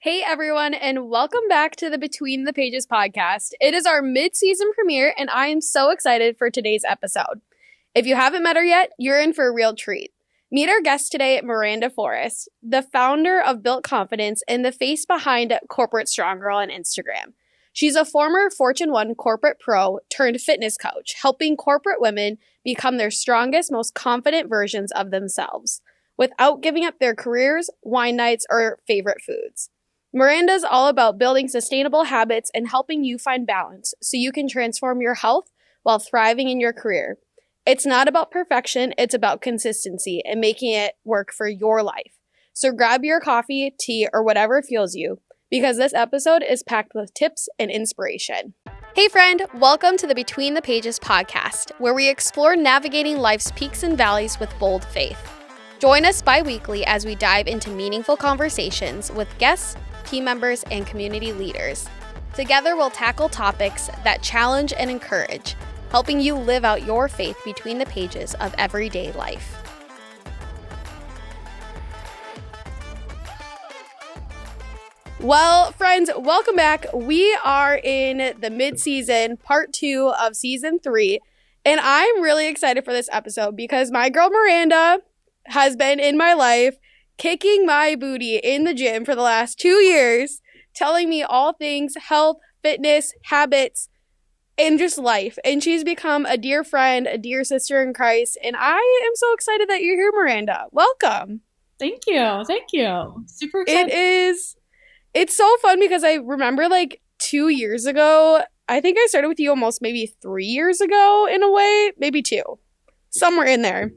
Hey everyone, and welcome back to the Between the Pages podcast. It is our mid-season premiere, and I am so excited for today's episode. If you haven't met her yet, you're in for a real treat. Meet our guest today, Miranda Forrest, the founder of Built Confidence and the face behind Corporate Strong Girl on Instagram. She's a former Fortune 1 corporate pro turned fitness coach, helping corporate women become their strongest, most confident versions of themselves, without giving up their careers, wine nights, or favorite foods. Miranda's all about building sustainable habits and helping you find balance so you can transform your health while thriving in your career. It's not about perfection, it's about consistency and making it work for your life. So grab your coffee, tea, or whatever fuels you, because this episode is packed with tips and inspiration. Hey friend, welcome to the Between the Pages podcast, where we explore navigating life's peaks and valleys with bold faith. Join us bi-weekly as we dive into meaningful conversations with guests, team members, and community leaders. Together, we'll tackle topics that challenge and encourage, helping you live out your faith between the pages of everyday life. Well, friends, welcome back. We are in the mid-season, part 2 of season 3, and I'm really excited for this episode because my girl Miranda has been in my life kicking my booty in the gym for the last 2 years, telling me all things health, fitness, habits, and just life. And she's become a dear friend, a dear sister in Christ. And I am so excited that you're here, Miranda. Welcome. Thank you. Super excited. It's so fun because I remember 2 years ago, I think I started with you almost maybe 3 years ago in a way, maybe 2, somewhere in there.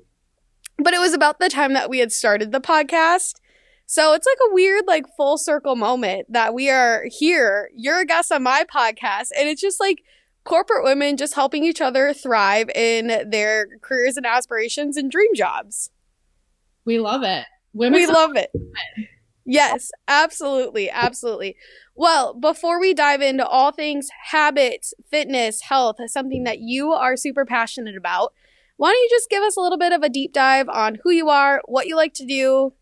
But it was about the time that we had started the podcast. So it's like a weird, full circle moment that we are here. You're a guest on my podcast. And it's just corporate women just helping each other thrive in their careers and aspirations and dream jobs. We love it. We love it. Yes, absolutely. Absolutely. Well, before we dive into all things habits, fitness, health, something that you are super passionate about, why don't you just give us a little bit of a deep dive on who you are, what you like to do,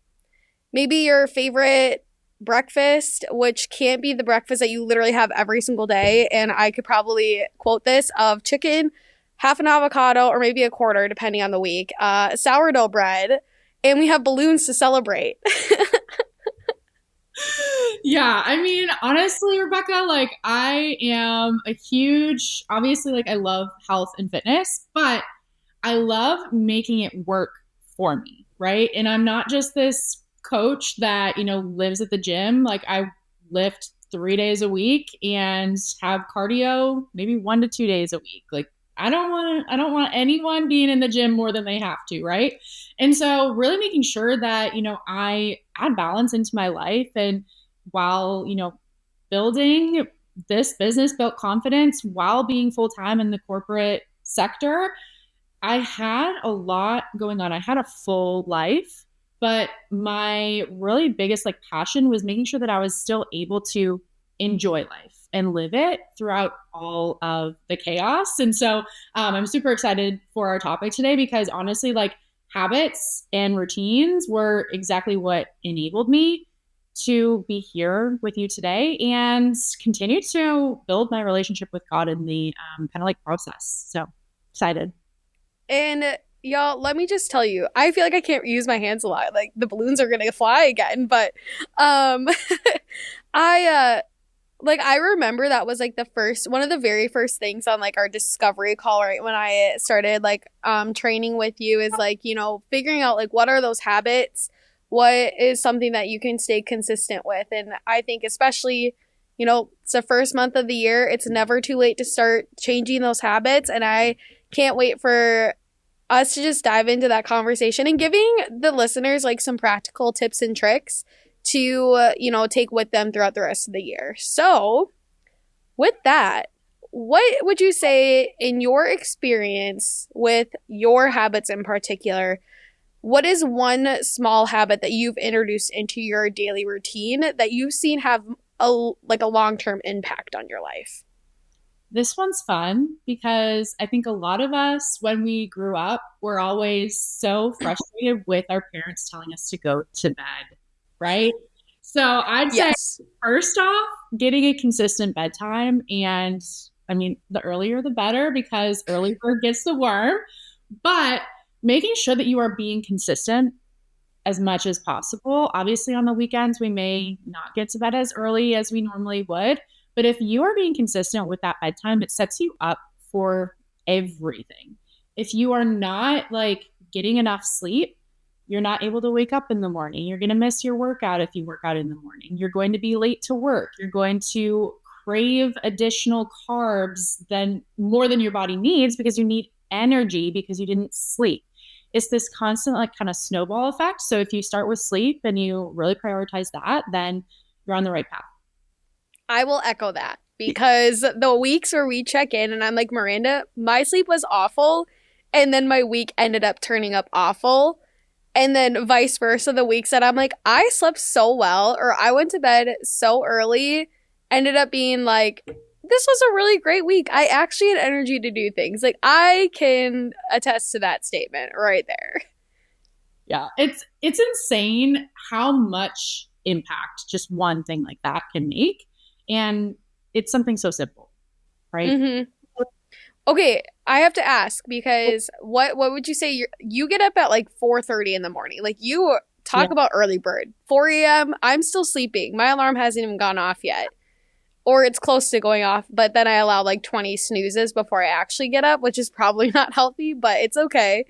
maybe your favorite breakfast, which can't be the breakfast that you literally have every single day. And I could probably quote this of chicken, half an avocado, or maybe a quarter, depending on the week, sourdough bread, and we have balloons to celebrate. Yeah, I mean, honestly, Rebecca, I am a huge, obviously, I love health and fitness, but I love making it work for me, right? And I'm not just this coach that, lives at the gym. I lift 3 days a week and have cardio maybe 1 to 2 days a week. I don't want anyone being in the gym more than they have to, right? And so really making sure that, I add balance into my life. And while, building this business, Built Confidence, while being full-time in the corporate sector, I had a lot going on. I had a full life, but my really biggest passion was making sure that I was still able to enjoy life and live it throughout all of the chaos. And so I'm super excited for our topic today because honestly, habits and routines were exactly what enabled me to be here with you today and continue to build my relationship with God in the process. So excited. And y'all, let me just tell you, I feel like I can't use my hands a lot. The balloons are gonna fly again, but I remember that was one of the very first things on our discovery call, right, when I started training with you is figuring out what are those habits, what is something that you can stay consistent with. And I think especially it's the first month of the year, it's never too late to start changing those habits. And I can't wait for us to just dive into that conversation and giving the listeners some practical tips and tricks to, take with them throughout the rest of the year. So with that, what would you say in your experience with your habits in particular, what is one small habit that you've introduced into your daily routine that you've seen have a long-term impact on your life? This one's fun because I think a lot of us, when we grew up, were always so frustrated with our parents telling us to go to bed, right? So I'd say First off, getting a consistent bedtime. And I mean, the earlier the better because early bird gets the worm. But making sure that you are being consistent as much as possible. Obviously, on the weekends, we may not get to bed as early as we normally would. But if you are being consistent with that bedtime, it sets you up for everything. If you are not like getting enough sleep, you're not able to wake up in the morning. You're going to miss your workout if you work out in the morning. You're going to be late to work. You're going to crave additional carbs than more than your body needs because you need energy because you didn't sleep. It's this constant like kind of snowball effect. So if you start with sleep and you really prioritize that, then you're on the right path. I will echo that because the weeks where we check in and I'm like, Miranda, my sleep was awful. And then my week ended up turning up awful. And then vice versa, the weeks that I'm like, I slept so well or I went to bed so early, ended up being like, this was a really great week. I actually had energy to do things. Like I can attest to that statement right there. Yeah, it's insane how much impact just one thing like that can make. And it's something so simple, right? Mm-hmm. Okay, I have to ask because what would you say you get up at like 4:30 in the morning? Like you talk Yeah. about early bird. 4 a.m. I'm still sleeping. My alarm hasn't even gone off yet. Or it's close to going off, but then I allow like 20 snoozes before I actually get up, which is probably not healthy, but it's okay.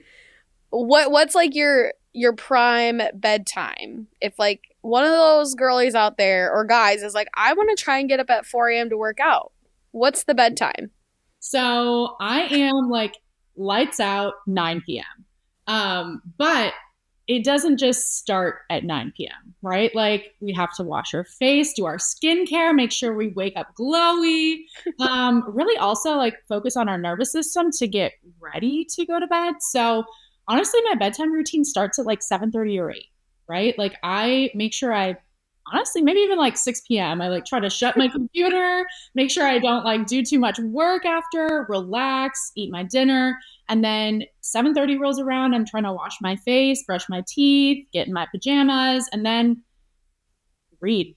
What's like your prime bedtime? If like one of those girlies out there or guys is like, I want to try and get up at 4 a.m. to work out. What's the bedtime? So I am like lights out 9 p.m. But it doesn't just start at 9 p.m., right? Like we have to wash our face, do our skincare, make sure we wake up glowy. Really also like focus on our nervous system to get ready to go to bed. So honestly, my bedtime routine starts at like 7:30 or 8, right? Like I make sure I honestly maybe even like 6 p.m. I like try to shut my computer, make sure I don't like do too much work after, relax, eat my dinner, and then 7:30 rolls around, I'm trying to wash my face, brush my teeth, get in my pajamas, and then read,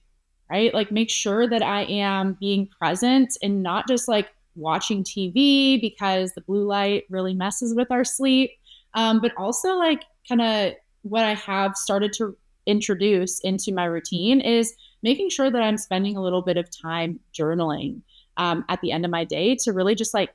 right? Like make sure that I am being present and not just like watching TV because the blue light really messes with our sleep. But also like kind of what I have started to introduce into my routine is making sure that I'm spending a little bit of time journaling at the end of my day to really just like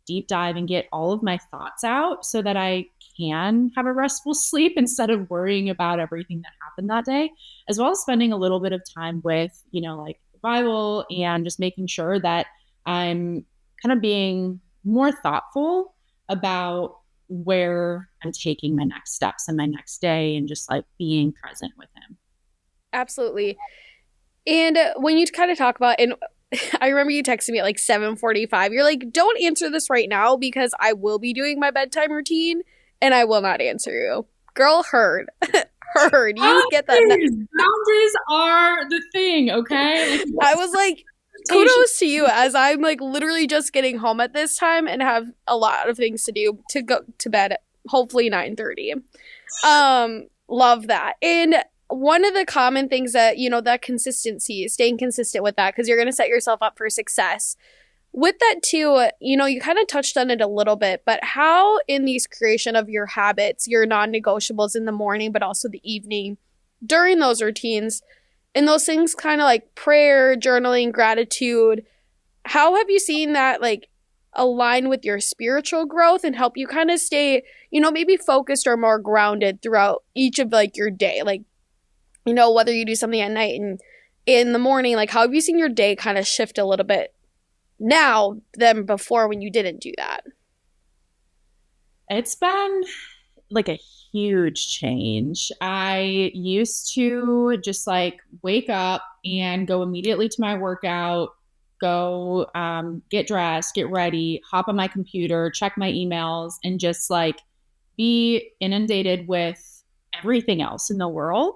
deep dive and get all of my thoughts out so that I can have a restful sleep instead of worrying about everything that happened that day, as well as spending a little bit of time with, like the Bible and just making sure that I'm kind of being more thoughtful about where I'm taking my next steps and my next day and just like being present with him. Absolutely. And when you kind of talk about, and I remember you texted me at like 7:45. You're like, don't answer this right now because I will be doing my bedtime routine and I will not answer you. Girl, heard. Heard. You get that. Boundaries are the thing, okay? Like, I was like, kudos to you as I'm like literally just getting home at this time and have a lot of things to do to go to bed at hopefully 9:30. Love that. And one of the common things that, that consistency, staying consistent with that, because you're going to set yourself up for success. With that too, you kind of touched on it a little bit, but how in these creation of your habits, your non-negotiables in the morning, but also the evening, during those routines, and those things kind of like prayer, journaling, gratitude, how have you seen that like align with your spiritual growth and help you kind of stay, maybe focused or more grounded throughout each of like your day? Like, whether you do something at night and in the morning, like how have you seen your day kind of shift a little bit now than before when you didn't do that? It's been like a huge change. I used to just like wake up and go immediately to my workout, go get dressed, get ready, hop on my computer, check my emails, and just like be inundated with everything else in the world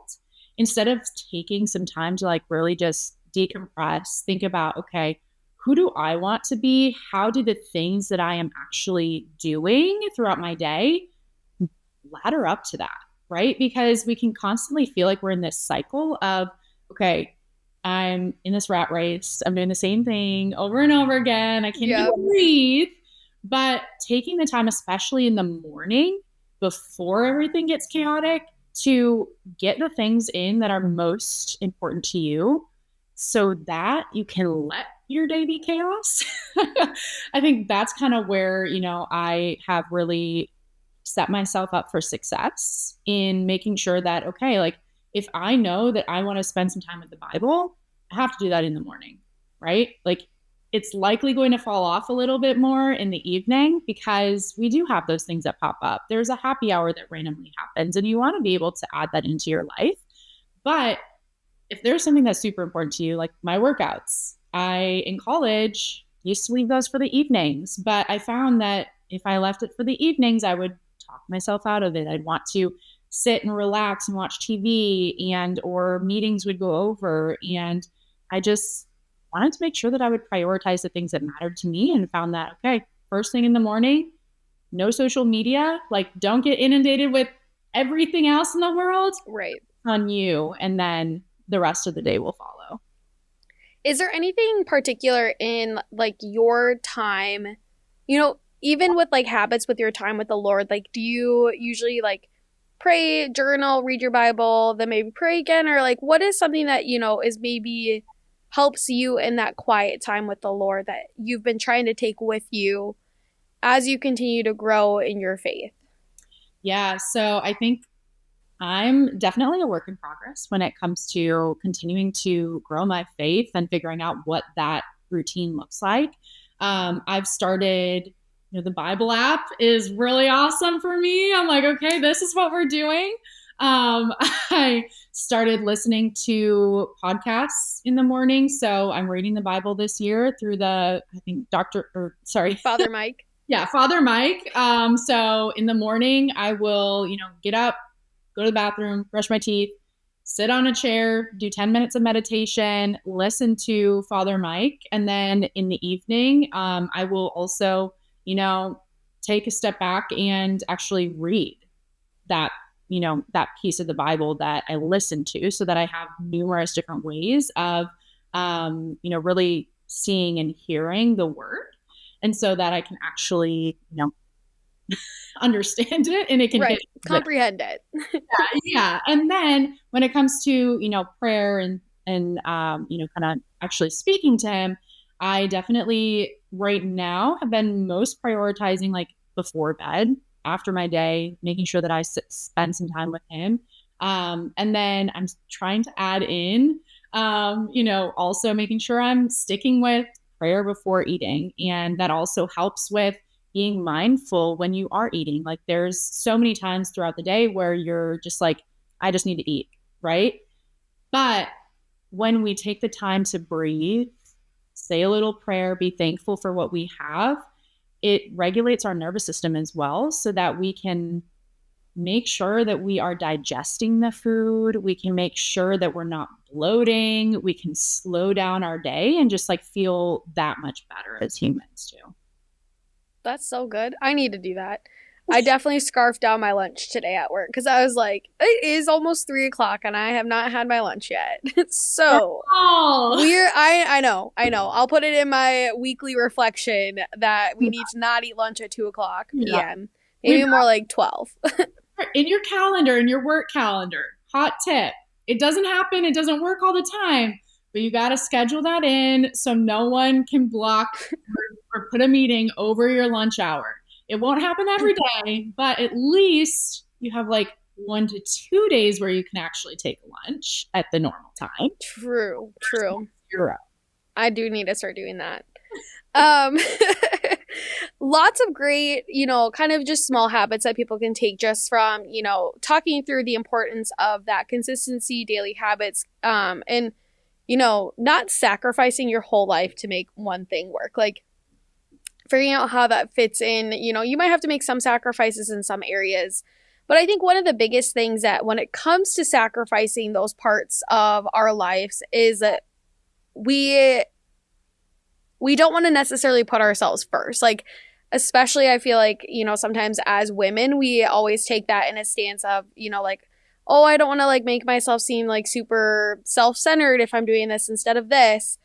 instead of taking some time to like really just decompress, think about, okay, who do I want to be? How do the things that I am actually doing throughout my day ladder up to that, right? Because we can constantly feel like we're in this cycle of, okay, I'm in this rat race. I'm doing the same thing over and over again. I can't Yep. even breathe. But taking the time, especially in the morning before everything gets chaotic, to get the things in that are most important to you so that you can let your day be chaos. I think that's kind of where, I have really set myself up for success in making sure that, okay, like if I know that I want to spend some time with the Bible, I have to do that in the morning, right? Like it's likely going to fall off a little bit more in the evening because we do have those things that pop up. There's a happy hour that randomly happens, and you want to be able to add that into your life. But if there's something that's super important to you, like my workouts, I in college used to leave those for the evenings, but I found that if I left it for the evenings, I would talk myself out of it. I'd want to sit and relax and watch TV, and or meetings would go over, and I just wanted to make sure that I would prioritize the things that mattered to me, and found that, okay, first thing in the morning, no social media, like don't get inundated with everything else in the world Right. on you, and then the rest of the day will follow. Is there anything particular in like your time, even with like habits with your time with the Lord, like do you usually like pray, journal, read your Bible, then maybe pray again? Or like what is something that, is maybe helps you in that quiet time with the Lord that you've been trying to take with you as you continue to grow in your faith? Yeah, so I think I'm definitely a work in progress when it comes to continuing to grow my faith and figuring out what that routine looks like. I've started, the Bible app is really awesome for me. I'm like, okay, this is what we're doing. I started listening to podcasts in the morning. So I'm reading the Bible this year through I think, Father Mike. yeah, Father Mike. So in the morning, I will, get up, go to the bathroom, brush my teeth, sit on a chair, do 10 minutes of meditation, listen to Father Mike. And then in the evening, I will also, take a step back and actually read that, that piece of the Bible that I listened to, so that I have numerous different ways of, really seeing and hearing the word. And so that I can actually, understand it, and it can hit. Right. Comprehend it. Yeah. And then when it comes to, prayer and kind of actually speaking to him, I definitely right now have been most prioritizing like before bed, after my day, making sure that I spend some time with him. And then I'm trying to add in, also making sure I'm sticking with prayer before eating. And that also helps with being mindful when you are eating. Like there's so many times throughout the day where you're just like, I just need to eat, right? But when we take the time to breathe, say a little prayer, be thankful for what we have, it regulates our nervous system as well, so that we can make sure that we are digesting the food. We can make sure that we're not bloating. We can slow down our day and just like feel that much better as humans too. That's so good. I need to do that. I definitely scarfed down my lunch today at work because I was like, it is almost 3 o'clock and I have not had my lunch yet. So we're, I know. I'll put it in my weekly reflection that we need to not eat lunch at 2 o'clock p.m. Maybe more like 12. In your calendar, in your work calendar, hot tip. It doesn't happen. It doesn't work all the time, but you got to schedule that in so no one can block or put a meeting over your lunch hour. It won't happen every day, but at least you have like 1 to 2 days where you can actually take lunch at the normal time. True. You're up. I do need to start doing that. Um, lots of great, kind of just small habits that people can take just from, talking through the importance of that consistency, daily habits, and, not sacrificing your whole life to make one thing work. Like, figuring out how that fits in, you might have to make some sacrifices in some areas. But I think one of the biggest things that when it comes to sacrificing those parts of our lives is that we don't want to necessarily put ourselves first. Like, especially I feel like, sometimes as women, we always take that in a stance of, like, oh, I don't want to like make myself seem like super self-centered if I'm doing this instead of this.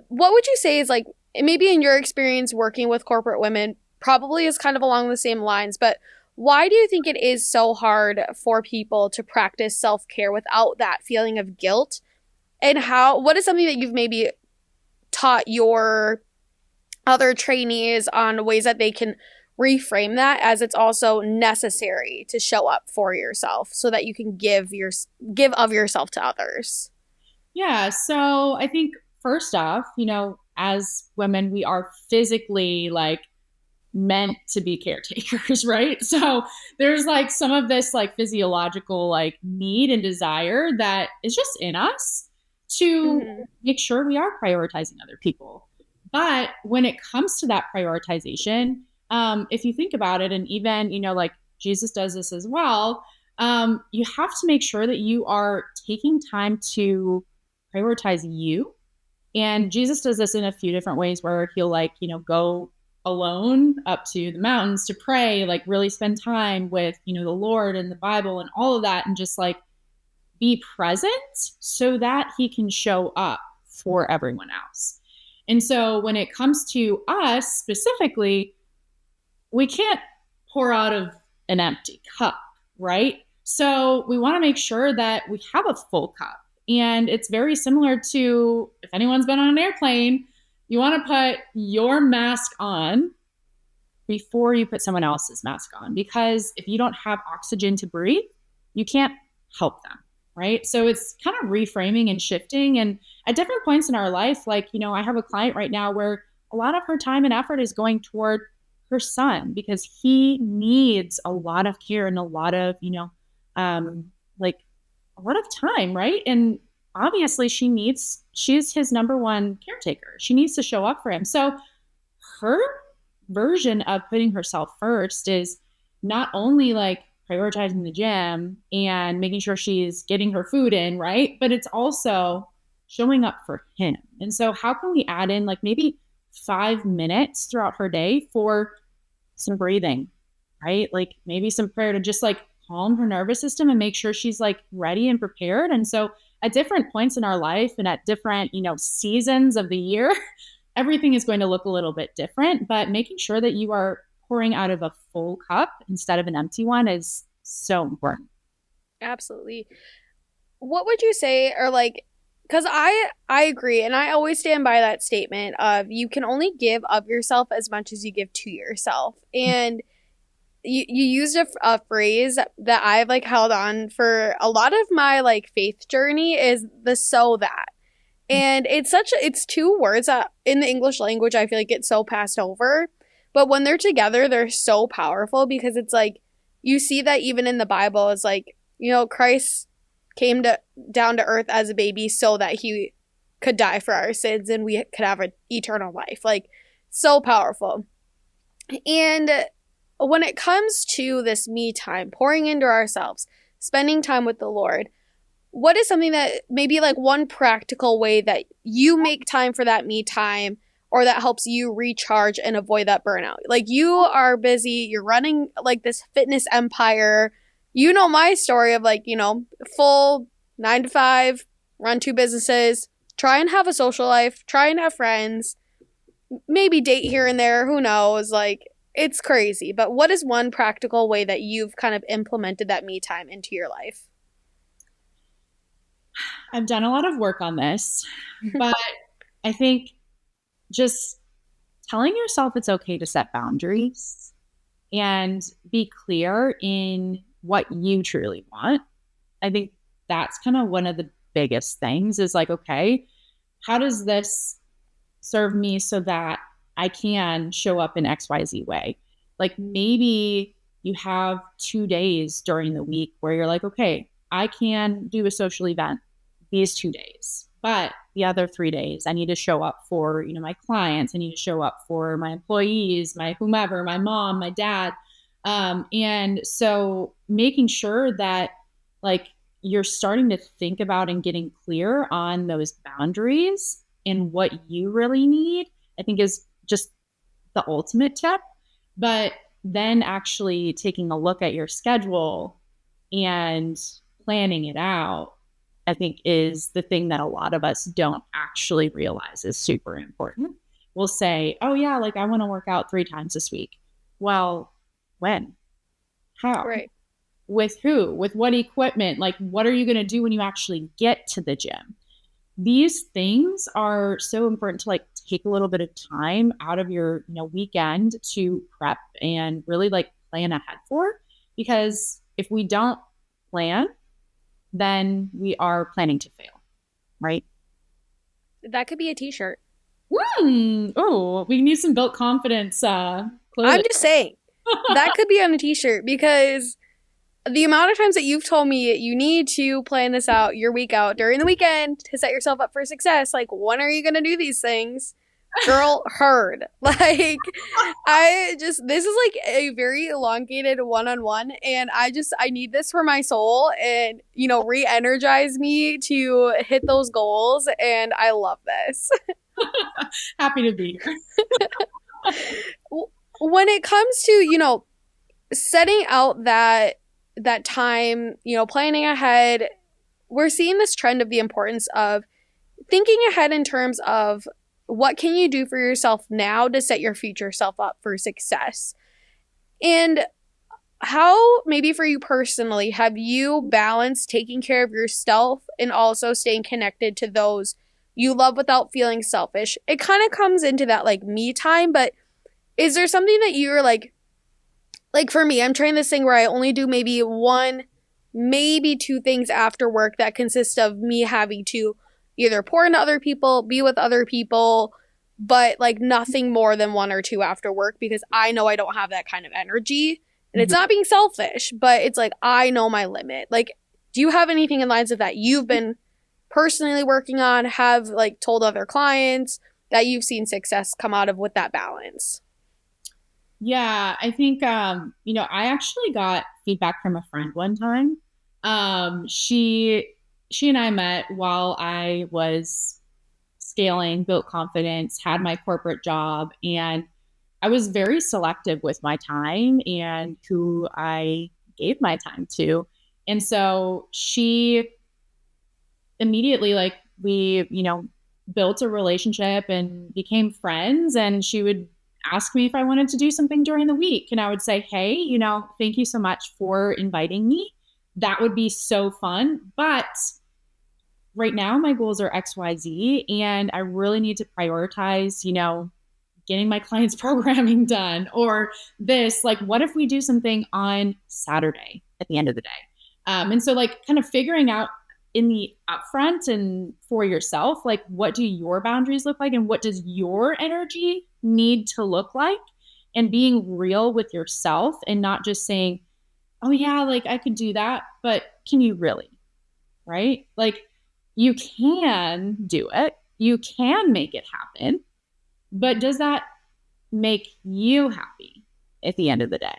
What would you say is like, maybe in your experience working with corporate women, probably is kind of along the same lines, but why do you think it is so hard for people to practice self-care without that feeling of guilt? And what is something that you've maybe taught your other trainees on ways that they can reframe that, as it's also necessary to show up for yourself so that you can give of yourself to others? Yeah. So I think first off, as women, we are physically like meant to be caretakers, right? So there's like some of this like physiological like need and desire that is just in us to Mm-hmm. make sure we are prioritizing other people. But when it comes to that prioritization, if you think about it, and even, like Jesus does this as well, you have to make sure that you are taking time to prioritize you. And Jesus does this in a few different ways where he'll like, go alone up to the mountains to pray, like really spend time with, the Lord and the Bible and all of that, and just like be present so that he can show up for everyone else. And so when it comes to us specifically, we can't pour out of an empty cup, right? So we want to make sure that we have a full cup. And it's very similar to if anyone's been on an airplane, you want to put your mask on before you put someone else's mask on. Because if you don't have oxygen to breathe, you can't help them, right? So it's kind of reframing and shifting. And at different points in our life, like, I have a client right now where a lot of her time and effort is going toward her son because he needs a lot of care and a lot of, like a lot of time, right? And obviously she's his number one caretaker. She needs to show up for him. So her version of putting herself first is not only like prioritizing the gym and making sure she's getting her food in, right? But it's also showing up for him. And so, how can we add in like maybe 5 minutes throughout her day for some breathing, right? Like maybe some prayer to just like calm her nervous system and make sure she's like ready and prepared. And so, at different points in our life and at different, seasons of the year, everything is going to look a little bit different, but making sure that you are pouring out of a full cup instead of an empty one is so important. Absolutely. What would you say, or like, because I agree, and I always stand by that statement of you can only give of yourself as much as you give to yourself. And you used a phrase that I've like held on for a lot of my like faith journey, is the "so that." And it's two words that in the English language I feel like it's so passed over. But when they're together, they're so powerful, because it's like you see that even in the Bible, it's like, Christ came down to earth as a baby so that he could die for our sins and we could have an eternal life. Like, so powerful. And when it comes to this me time, pouring into ourselves, spending time with the Lord, what is something that maybe like one practical way that you make time for that me time, or that helps you recharge and avoid that burnout? Like, you are busy, you're running like this fitness empire. You know my story of like, full 9 to 5, run 2 businesses, try and have a social life, try and have friends, maybe date here and there, who knows? Like, it's crazy. But what is one practical way that you've kind of implemented that me time into your life? I've done a lot of work on this, but I think just telling yourself it's okay to set boundaries and be clear in what you truly want. I think that's kind of one of the biggest things is like, okay, how does this serve me so that I can show up in XYZ way? Like maybe you have 2 days during the week where you're like, okay, I can do a social event these 2 days, but the other 3 days, I need to show up for, my clients. I need to show up for my employees, my whomever, my mom, my dad. And so making sure that like you're starting to think about and getting clear on those boundaries and what you really need, I think is just the ultimate tip. But then actually taking a look at your schedule And planning it out, I think, is the thing that a lot of us don't actually realize is super important. We'll say, oh, yeah, like I want to work out 3 times this week. Well, when? How? Right. With who? With what equipment? Like, what are you going to do when you actually get to the gym? These things are so important to like take a little bit of time out of your weekend to prep and really like plan ahead for, because if we don't plan, then we are planning to fail, right? That could be a t-shirt. Oh, we need some built confidence I'm clothing. just saying. That could be on a t-shirt because the amount of times that you've told me you need to plan this out, your week out during the weekend to set yourself up for success, like when are you going to do these things? Girl, heard. Like, this is like a very elongated one-on-one, and I need this for my soul and, re-energize me to hit those goals, and I love this. Happy to be here. When it comes to, setting out that time, planning ahead, we're seeing this trend of the importance of thinking ahead in terms of what can you do for yourself now to set your future self up for success. And how, maybe for you personally, have you balanced taking care of yourself and also staying connected to those you love without feeling selfish? It kind of comes into that like me time, but is there something that you're like for me, I'm trying this thing where I only do maybe one, maybe two things after work that consist of me having to either pour into other people, be with other people, but like nothing more than one or two after work because I know I don't have that kind of energy. And it's not being selfish, but it's like I know my limit. Like, do you have anything in lines of that you've been personally working on, have like told other clients that you've seen success come out of with that balance? Yeah, I think I actually got feedback from a friend one time. She and I met while I was scaling, built confidence, had my corporate job, and I was very selective with my time and who I gave my time to. And so she immediately, like, we, built a relationship and became friends. And she would ask me if I wanted to do something during the week. And I would say, hey, thank you so much for inviting me. That would be so fun. But right now, my goals are XYZ, and I really need to prioritize, getting my clients' programming done, or this, like, what if we do something on Saturday at the end of the day? And so, like, kind of figuring out in the upfront and for yourself, like, what do your boundaries look like and what does your energy need to look like? And being real with yourself and not just saying, oh, yeah, like I could do that, but can you really? Right? Like, you can do it, you can make it happen, but does that make you happy at the end of the day?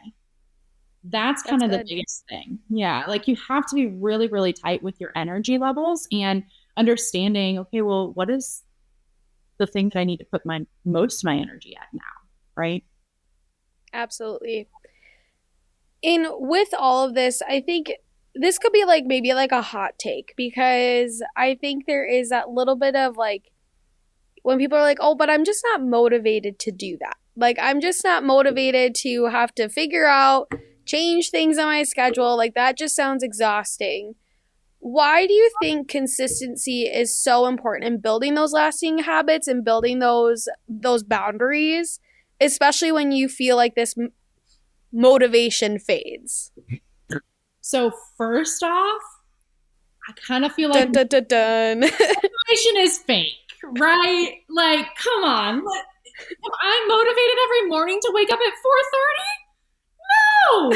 That's kind of the biggest thing. Yeah. Like, you have to be really, really tight with your energy levels and understanding, okay, well, what is the thing that I need to put most of my energy at now? Right. Absolutely. And with all of this, I think this could be like maybe like a hot take because I think there is that little bit of like when people are like, oh, but I'm just not motivated to do that. Like, I'm just not motivated to have to figure out, change things on my schedule. Like, that just sounds exhausting. Why do you think consistency is so important in building those lasting habits and building those boundaries, especially when you feel like this motivation fades? So first off, I kind of feel like motivation is fake, right? Like, come on. Am I motivated every morning to wake up at 4:30? No.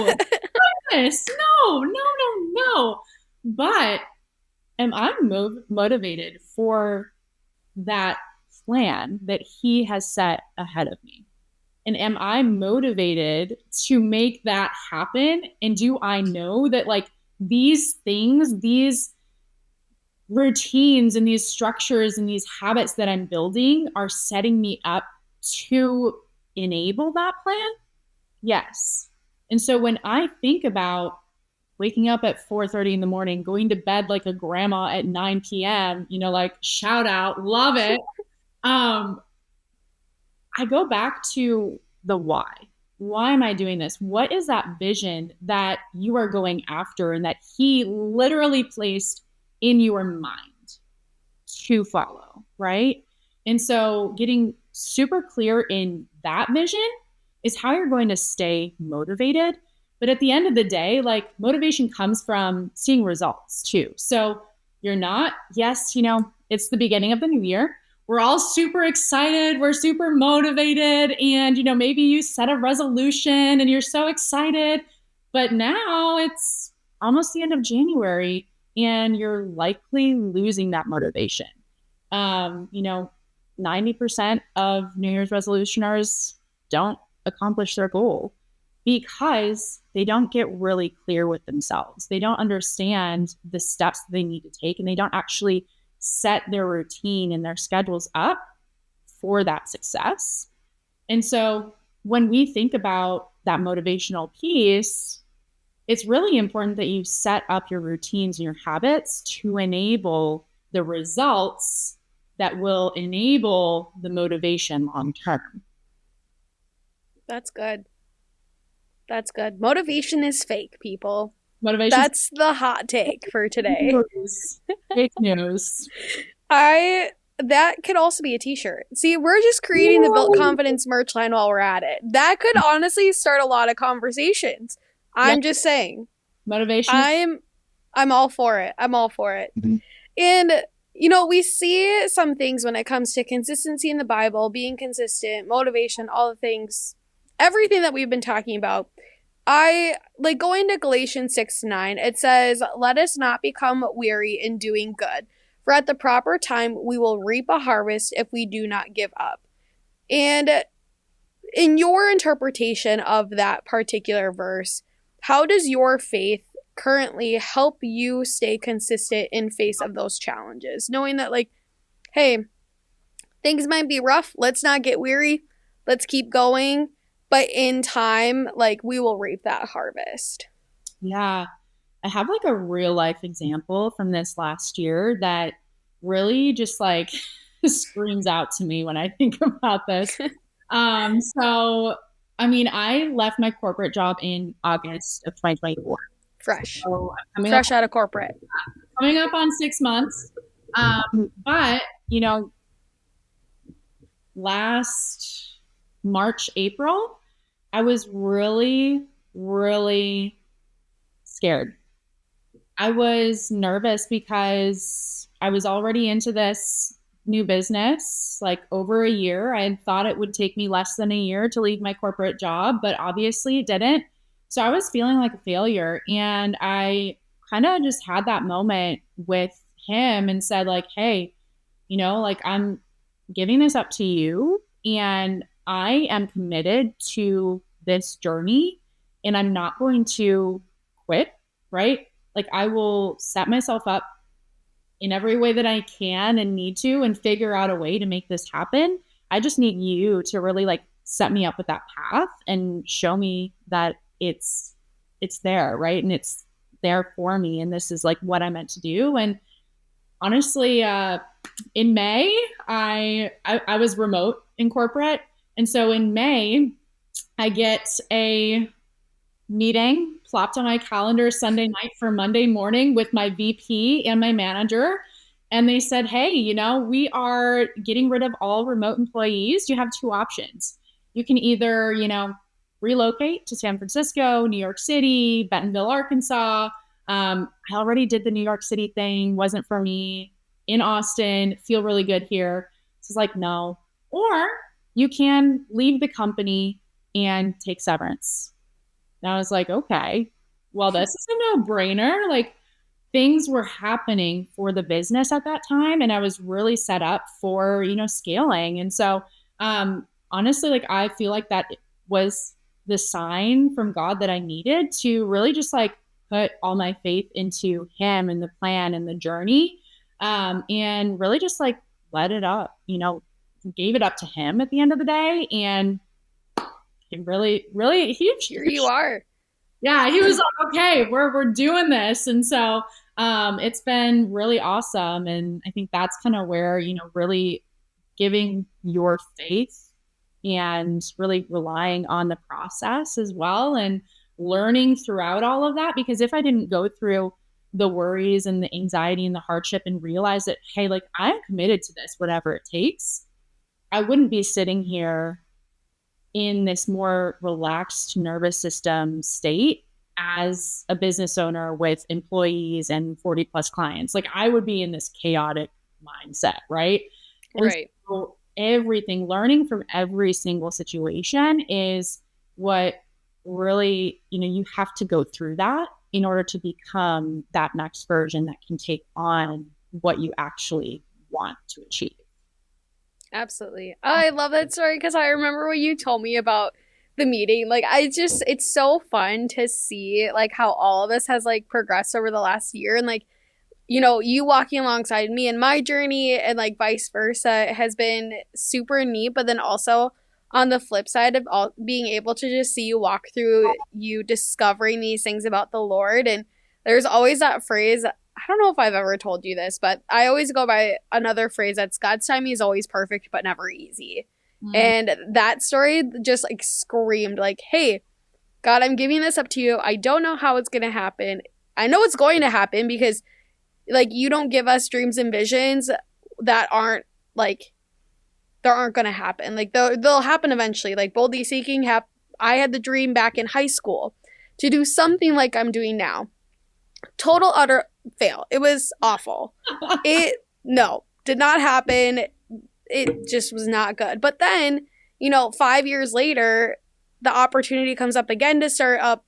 Goodness, no. But am I motivated for that plan that he has set ahead of me? And am I motivated to make that happen? And do I know that, like, these things, these routines and these structures and these habits that I'm building are setting me up to enable that plan? Yes. And so when I think about waking up at 4:30 in the morning, going to bed like a grandma at 9 p.m., like shout out, love it. I go back to the why. Why am I doing this? What is that vision that you are going after and that he literally placed in your mind to follow, right? And so getting super clear in that vision is how you're going to stay motivated. But at the end of the day, like motivation comes from seeing results too. So you're not, yes, it's the beginning of the new year. We're all super excited. We're super motivated. And, maybe you set a resolution and you're so excited. But now it's almost the end of January and you're likely losing that motivation. 90% of New Year's resolutioners don't accomplish their goal because they don't get really clear with themselves. They don't understand the steps they need to take, and they don't actually set their routine and their schedules up for that success. And so when we think about that motivational piece, it's really important that you set up your routines and your habits to enable the results that will enable the motivation long term. That's good. That's good. Motivation is fake, people. Motivation. That's the hot take for today. Fake news. That could also be a t-shirt. See, we're just creating the Built Confidence merch line while we're at it. That could honestly start a lot of conversations. I'm just saying. Motivation. I'm all for it. I'm all for it. Mm-hmm. And we see some things when it comes to consistency in the Bible, being consistent, motivation, all the things, everything that we've been talking about. I like going to Galatians 6:9. It says, "Let us not become weary in doing good, for at the proper time we will reap a harvest if we do not give up." And in your interpretation of that particular verse, how does your faith currently help you stay consistent in face of those challenges? Knowing that, like, hey, things might be rough. Let's not get weary. Let's keep going. But in time, like, we will reap that harvest. Yeah. I have like a real life example from this last year that really just like screams out to me when I think about this. So, I left my corporate job in August of 2024. Fresh. So fresh out of corporate. Coming up on 6 months. But, last March, April, I was really, really scared. I was nervous because I was already into this new business, like over a year. I had thought it would take me less than a year to leave my corporate job, but obviously it didn't. So I was feeling like a failure. And I kind of just had that moment with him and said, like, hey, I'm giving this up to you. And I am committed to this journey and I'm not going to quit, right? Like I will set myself up in every way that I can and need to and figure out a way to make this happen. I just need you to really like set me up with that path and show me that it's there, right? And it's there for me. And this is like what I meant to do. And honestly, in May, I was remote in corporate. And so in May, I get a meeting plopped on my calendar Sunday night for Monday morning with my VP and my manager. And they said, hey, we are getting rid of all remote employees. You have two options. You can either, relocate to San Francisco, New York City, Bentonville, Arkansas. I already did the New York City thing. Wasn't for me. In Austin, feel really good here. So it's like, no. Or you can leave the company and take severance. And I was like, okay, well, this is a no-brainer. Like things were happening for the business at that time. And I was really set up for, scaling. And so honestly, like I feel like that was the sign from God that I needed to really just like put all my faith into him and the plan and the journey. And really just like let it up, gave it up to him at the end of the day. And it really, really huge. Here you are. Yeah, he was like, okay, we're doing this. And so it's been really awesome. And I think that's kind of where, really giving your faith and really relying on the process as well and learning throughout all of that. Because if I didn't go through the worries and the anxiety and the hardship and realize that, hey, like I'm committed to this, whatever it takes, I wouldn't be sitting here in this more relaxed nervous system state as a business owner with employees and 40 plus clients. Like I would be in this chaotic mindset, right? And Right. so everything, learning from every single situation is what really, you have to go through that in order to become that next version that can take on what you actually want to achieve. Absolutely. I love that story because I remember when you told me about the meeting. Like, it's so fun to see, like, how all of us has, like, progressed over the last year. And, like, you walking alongside me in my journey and, like, vice versa has been super neat. But then also on the flip side of all being able to just see you walk through you discovering these things about the Lord. And there's always that phrase, I don't know if I've ever told you this, but I always go by another phrase that's God's timing is always perfect, but never easy. Mm. And that story just like screamed like, hey, God, I'm giving this up to you. I don't know how it's going to happen. I know it's going to happen because like you don't give us dreams and visions that aren't like that aren't going to happen. Like they'll happen eventually. Like boldly seeking I had the dream back in high school to do something like I'm doing now. Total utter fail. It was awful. It no, did not happen. It just was not good. But then, 5 years later, the opportunity comes up again to start up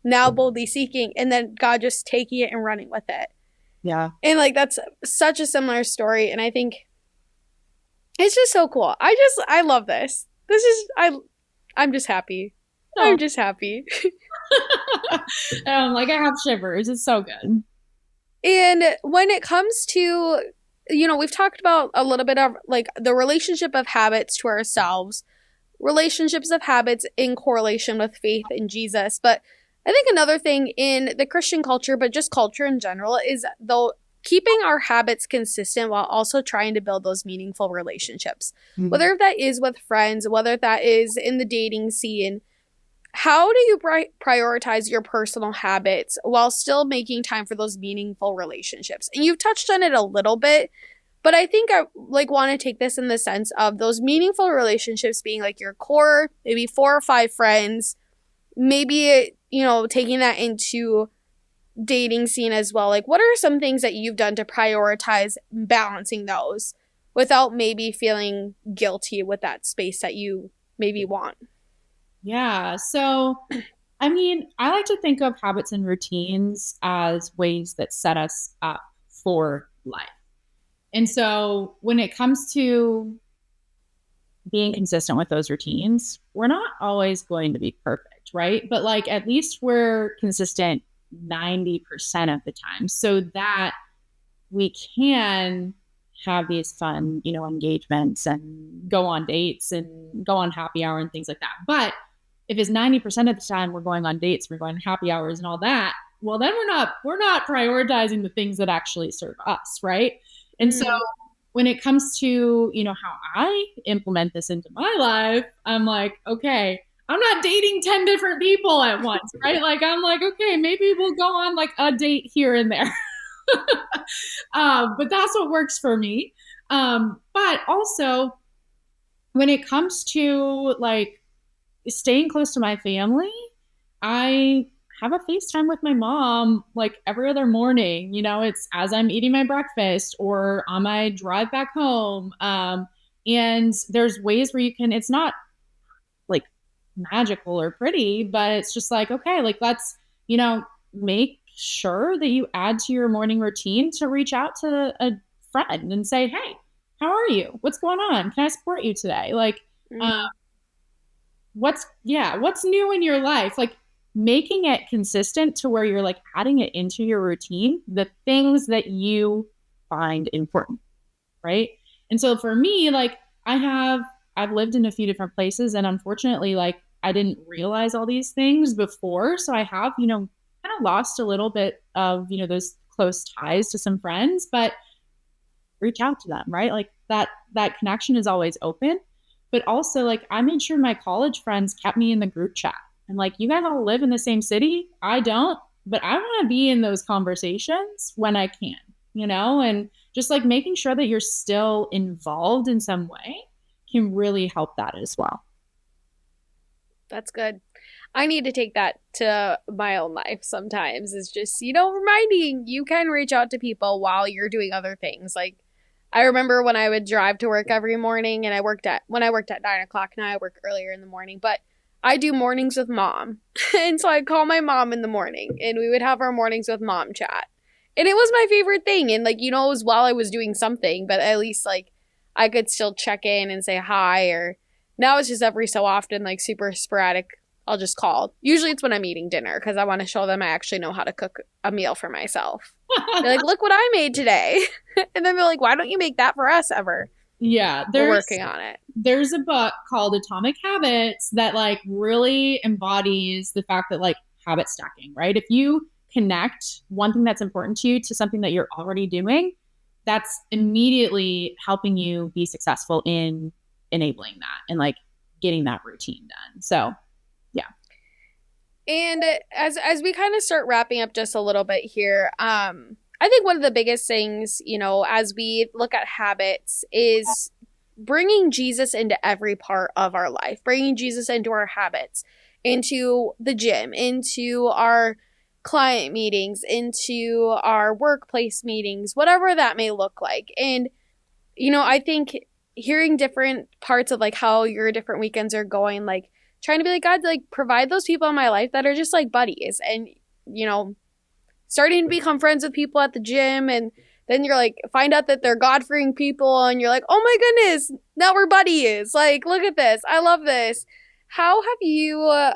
now boldly seeking, and then God just taking it and running with it. Yeah. And like that's such a similar story, and I think it's just so cool. I love this. I'm just happy. Oh, I'm just happy. like I have shivers. It's so good. And when it comes to, we've talked about a little bit of like the relationship of habits to ourselves, relationships of habits in correlation with faith in Jesus. But I think another thing in the Christian culture, but just culture in general, is though keeping our habits consistent while also trying to build those meaningful relationships. Mm. Whether that is with friends, whether that is in the dating scene, how do you prioritize your personal habits while still making time for those meaningful relationships? And you've touched on it a little bit, but I think I like want to take this in the sense of those meaningful relationships being like your core, maybe 4 or 5 friends, maybe taking that into dating scene as well. Like what are some things that you've done to prioritize balancing those without maybe feeling guilty with that space that you maybe want? Yeah. So, I mean, I like to think of habits and routines as ways that set us up for life. And so, when it comes to being consistent with those routines, we're not always going to be perfect, right? But like at least we're consistent 90% of the time so that we can have these fun, engagements and go on dates and go on happy hour and things like that. But if it's 90% of the time we're going on dates, we're going on happy hours and all that, well then we're not prioritizing the things that actually serve us, right? And so Mm. when it comes to, how I implement this into my life, I'm like, okay, I'm not dating 10 different people at once, right? Like I'm like, okay, maybe we'll go on like a date here and there. But that's what works for me. But also, when it comes to like staying close to my family, I have a FaceTime with my mom like every other morning. It's as I'm eating my breakfast or on my drive back home. And there's ways where it's not like magical or pretty, but it's just like, okay, like let's, make sure that you add to your morning routine to reach out to a friend and say, hey, how are you? What's going on? Can I support you today? Like, Mm. what's new in your life? Like making it consistent to where you're like adding it into your routine, the things that you find important, right? And so for me, like I've lived in a few different places and unfortunately like I didn't realize all these things before. So I have, kind of lost a little bit of, those close ties to some friends, but reach out to them, right? Like that connection is always open. But also like I made sure my college friends kept me in the group chat. And like you guys all live in the same city. I don't, but I want to be in those conversations when I can, and just like making sure that you're still involved in some way can really help that as well. That's good. I need to take that to my own life sometimes. It's just, reminding you can reach out to people while you're doing other things. Like, I remember when I would drive to work every morning and when I worked at 9 o'clock, now I work earlier in the morning, but I do mornings with mom. And so I'd call my mom in the morning and we would have our mornings with mom chat. And it was my favorite thing. And like, it was while I was doing something, but at least like I could still check in and say hi. Or now it's just every so often, like super sporadic. I'll just call. Usually it's when I'm eating dinner because I want to show them I actually know how to cook a meal for myself. They're like, look what I made today. And then they're like, why don't you make that for us ever? Yeah, we're working on it. There's a book called Atomic Habits that like really embodies the fact that like habit stacking, right? If you connect one thing that's important to you to something that you're already doing, that's immediately helping you be successful in enabling that and like getting that routine done. So, yeah. And as we kind of start wrapping up just a little bit here, I think one of the biggest things, as we look at habits is bringing Jesus into every part of our life, bringing Jesus into our habits, into the gym, into our client meetings, into our workplace meetings, whatever that may look like. And, I think hearing different parts of like how your different weekends are going, like trying to be like, God, like provide those people in my life that are just like buddies and, starting to become friends with people at the gym, and then you're like find out that they're God-fearing people and you're like, oh my goodness, now we're buddies. Like, look at this. I love this. How have you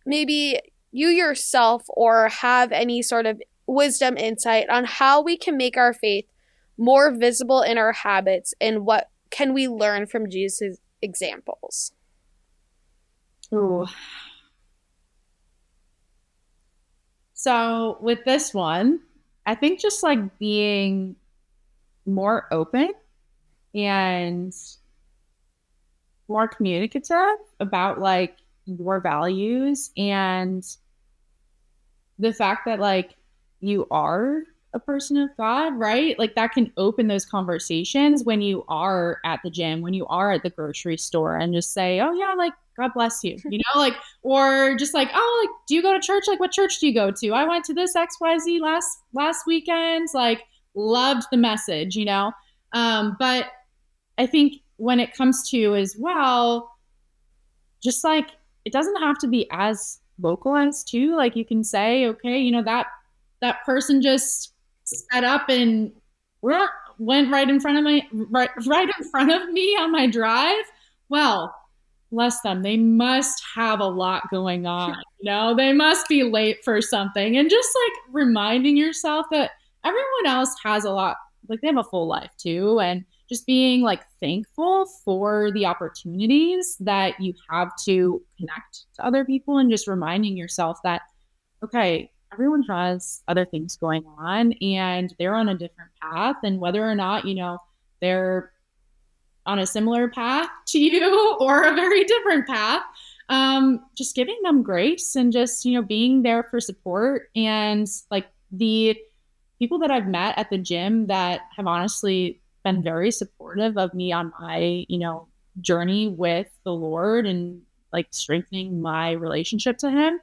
maybe you yourself or have any sort of wisdom insight on how we can make our faith more visible in our habits, and what can we learn from Jesus' examples? Ooh. So with this one, I think just like being more open and more communicative about like your values and the fact that like you are a person of God, right? Like that can open those conversations when you are at the gym, when you are at the grocery store, and just say, oh yeah, like God bless you, like, or just like, oh, like, do you go to church? Like, what church do you go to? I went to this XYZ last weekend, like loved the message, but I think when it comes to as well, just like, it doesn't have to be as vocalized too. Like you can say, okay, that person just sped up and went right in front of me on my drive. Well, bless them. They must have a lot going on. They must be late for something. And just like reminding yourself that everyone else has a lot, like they have a full life too. And just being like thankful for the opportunities that you have to connect to other people, and just reminding yourself that, okay, everyone has other things going on and they're on a different path. And whether or not, they're on a similar path to you or a very different path, just giving them grace and just, being there for support. And like the people that I've met at the gym that have honestly been very supportive of me on my, journey with the Lord and like strengthening my relationship to him,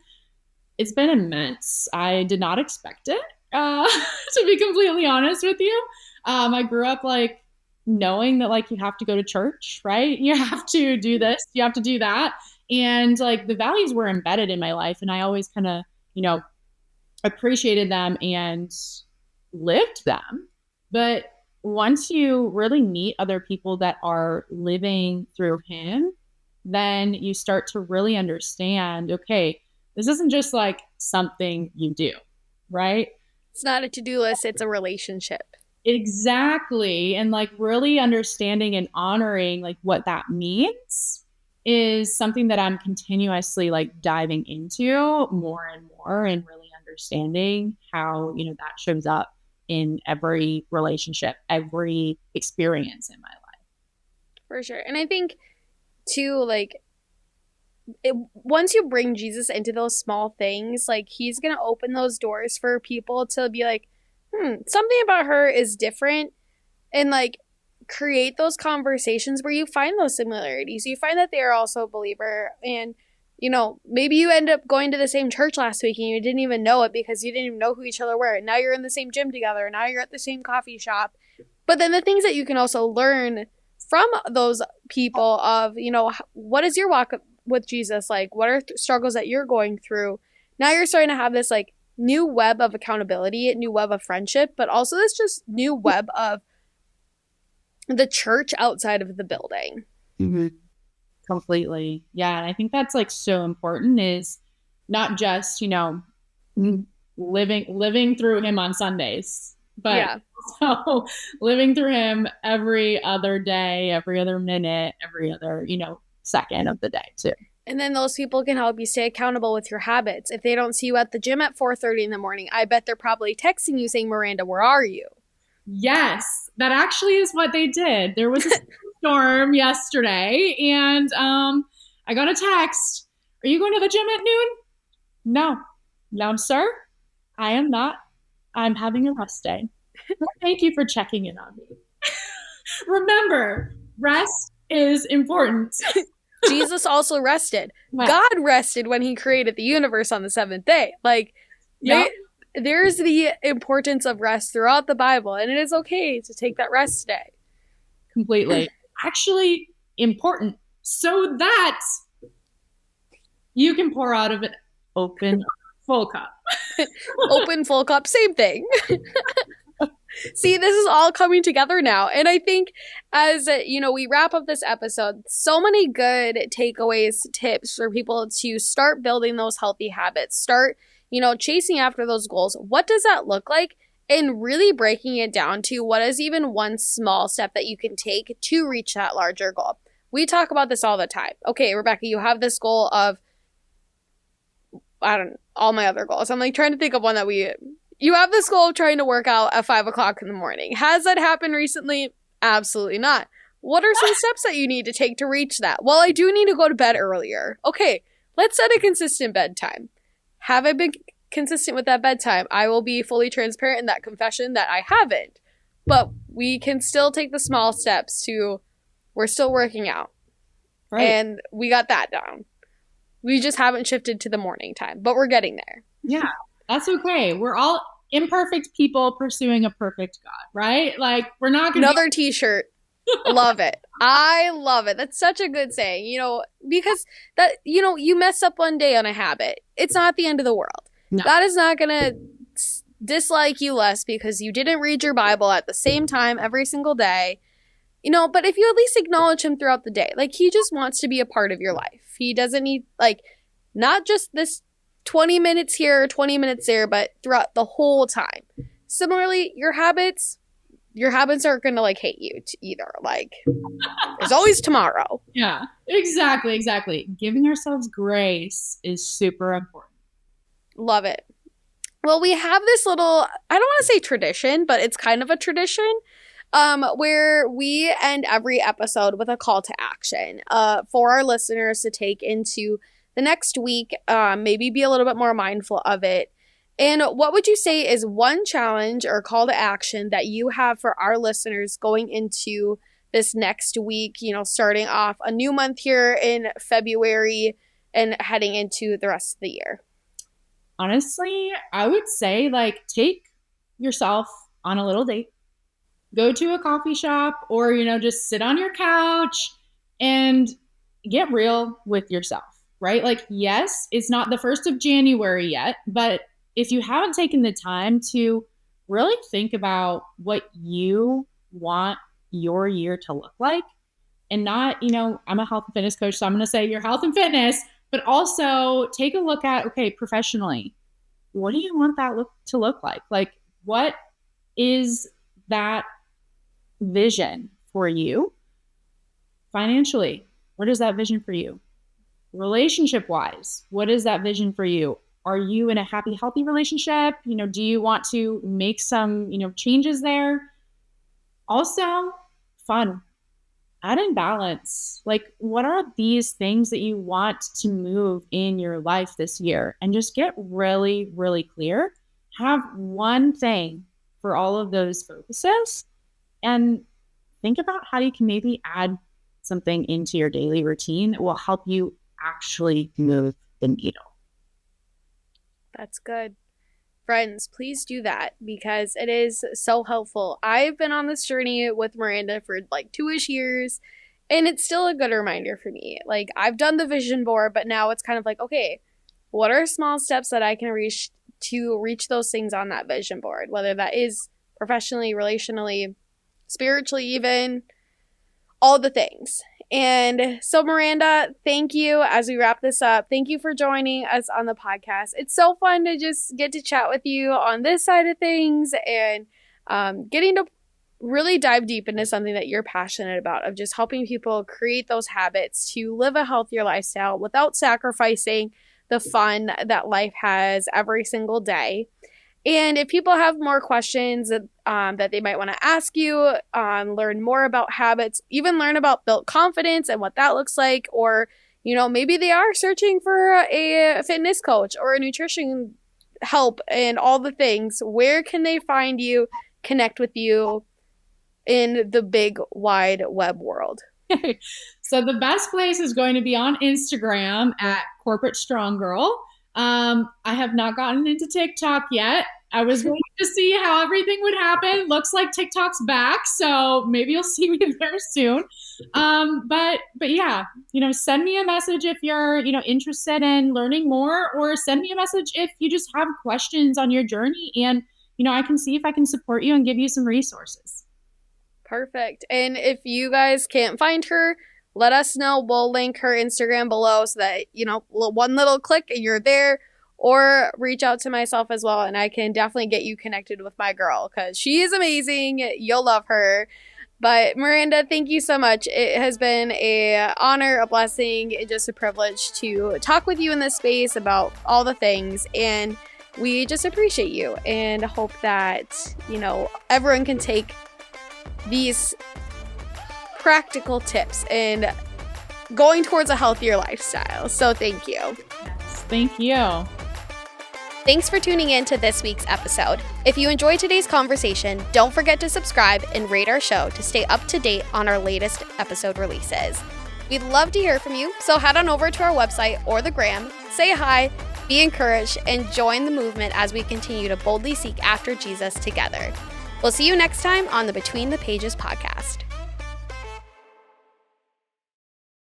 it's been immense. I did not expect it, to be completely honest with you. I grew up like knowing that like you have to go to church, right? You have to do this, you have to do that. And like the values were embedded in my life, and I always kind of, appreciated them and lived them. But once you really meet other people that are living through him, then you start to really understand, okay, this isn't just like something you do, right? It's not a to-do list, it's a relationship. Exactly. And like really understanding and honoring like what that means is something that I'm continuously like diving into more and more and really understanding how, that shows up in every relationship, every experience in my life. For sure. And I think too, like, once you bring Jesus into those small things, like, he's gonna open those doors for people to be like, something about her is different, and like create those conversations where you find those similarities. You find that they are also a believer, and maybe you end up going to the same church last week and you didn't even know it because you didn't even know who each other were. And now you're in the same gym together. Now you're at the same coffee shop. But then the things that you can also learn from those people of, what is your walk with Jesus like? What are struggles that you're going through? Now you're starting to have this like new web of accountability, new web of friendship, but also this just new web of the church outside of the building. Mm-hmm. Completely. Yeah. And I think that's like so important, is not just, living through him on Sundays, but so living through him every other day, every other minute, every other, second of the day too. And then those people can help you stay accountable with your habits. If they don't see you at the gym at 4:30 in the morning, I bet they're probably texting you saying, Miranda, where are you? Yes, that actually is what they did. There was a storm yesterday, and I got a text. Are you going to the gym at noon? No, sir. I am not. I'm having a rest day. Thank you for checking in on me. Remember, rest is important. Jesus also rested. Wow. God rested when he created the universe on the seventh day. Like, there's the importance of rest throughout the Bible, and it is okay to take that rest day. Completely. Actually important, so that you can pour out of an open full cup. Open full cup, same thing. See, this is all coming together now. And I think as, we wrap up this episode, so many good takeaways, tips for people to start building those healthy habits, start, chasing after those goals. What does that look like? And really breaking it down to what is even one small step that you can take to reach that larger goal. We talk about this all the time. Okay, Rebecca, you have this goal of, all my other goals. I'm like trying to think of one that you have this goal of trying to work out at 5 o'clock in the morning. Has that happened recently? Absolutely not. What are some steps that you need to take to reach that? Well, I do need to go to bed earlier. Okay, let's set a consistent bedtime. Have I been consistent with that bedtime? I will be fully transparent in that confession that I haven't. But we can still take the small steps to, we're still working out. Right. And we got that down. We just haven't shifted to the morning time, but we're getting there. Yeah. That's okay. We're all imperfect people pursuing a perfect God, right? Like, we're not going to... Another t-shirt. Love it. I love it. That's such a good saying, because that, you mess up one day on a habit. It's not the end of the world. No. God is not going to dislike you less because you didn't read your Bible at the same time every single day. But if you at least acknowledge him throughout the day, like, he just wants to be a part of your life. He doesn't need, like, not just this 20 minutes here, 20 minutes there, but throughout the whole time. Similarly, your habits aren't going to like hate you either. Like, there's always tomorrow. Yeah, exactly. Giving ourselves grace is super important. Love it. Well, we have this little, I don't want to say tradition, but it's kind of a tradition, where we end every episode with a call to action, for our listeners to take into the next week, maybe be a little bit more mindful of it. And what would you say is one challenge or call to action that you have for our listeners going into this next week, starting off a new month here in February and heading into the rest of the year? Honestly, I would say, like, take yourself on a little date. Go to a coffee shop or, just sit on your couch and get real with yourself. Right? Like, yes, it's not the 1st of January yet, but if you haven't taken the time to really think about what you want your year to look like, and not, I'm a health and fitness coach, so I'm going to say your health and fitness, but also take a look at, okay, professionally, what do you want that to look like? Like, what is that vision for you financially? What is that vision for you? Relationship wise, what is that vision for you? Are you in a happy, healthy relationship? Do you want to make some, changes there? Also, fun, add in balance. Like, what are these things that you want to move in your life this year? And just get really, really clear. Have one thing for all of those focuses and think about how you can maybe add something into your daily routine that will help you actually move the needle. That's good. Friends, please do that because it is so helpful. I've been on this journey with Miranda for like 2-ish years, and it's still a good reminder for me. Like, I've done the vision board, but now it's kind of like, okay, what are small steps that I can reach to reach those things on that vision board, whether that is professionally, relationally, spiritually, even all the things. And so, Miranda, thank you as we wrap this up. Thank you for joining us on the podcast. It's so fun to just get to chat with you on this side of things and getting to really dive deep into something that you're passionate about, of just helping people create those habits to live a healthier lifestyle without sacrificing the fun that life has every single day. And if people have more questions that they might want to ask you, learn more about habits, even learn about built confidence and what that looks like, or, maybe they are searching for a fitness coach or a nutrition help and all the things, where can they find you, connect with you in the big wide web world? So the best place is going to be on Instagram at Corporate Strong Girl. I have not gotten into TikTok yet. I was waiting to see how everything would happen. Looks like TikTok's back, so maybe you'll see me there soon. But yeah, send me a message if you're, interested in learning more, or send me a message if you just have questions on your journey, and, I can see if I can support you and give you some resources. Perfect. And if you guys can't find her, let us know. We'll link her Instagram below so that, one little click and you're there. Or reach out to myself as well, and I can definitely get you connected with my girl because she is amazing. You'll love her. But Miranda, thank you so much. It has been an honor, a blessing, and just a privilege to talk with you in this space about all the things. And we just appreciate you and hope that, everyone can take these practical tips and going towards a healthier lifestyle. So thank you. Yes, thank you. Thanks for tuning in to this week's episode. If you enjoyed today's conversation, don't forget to subscribe and rate our show to stay up to date on our latest episode releases. We'd love to hear from you, so head on over to our website or the gram, say hi, be encouraged, and join the movement as we continue to boldly seek after Jesus together. We'll see you next time on the Between the Pages podcast.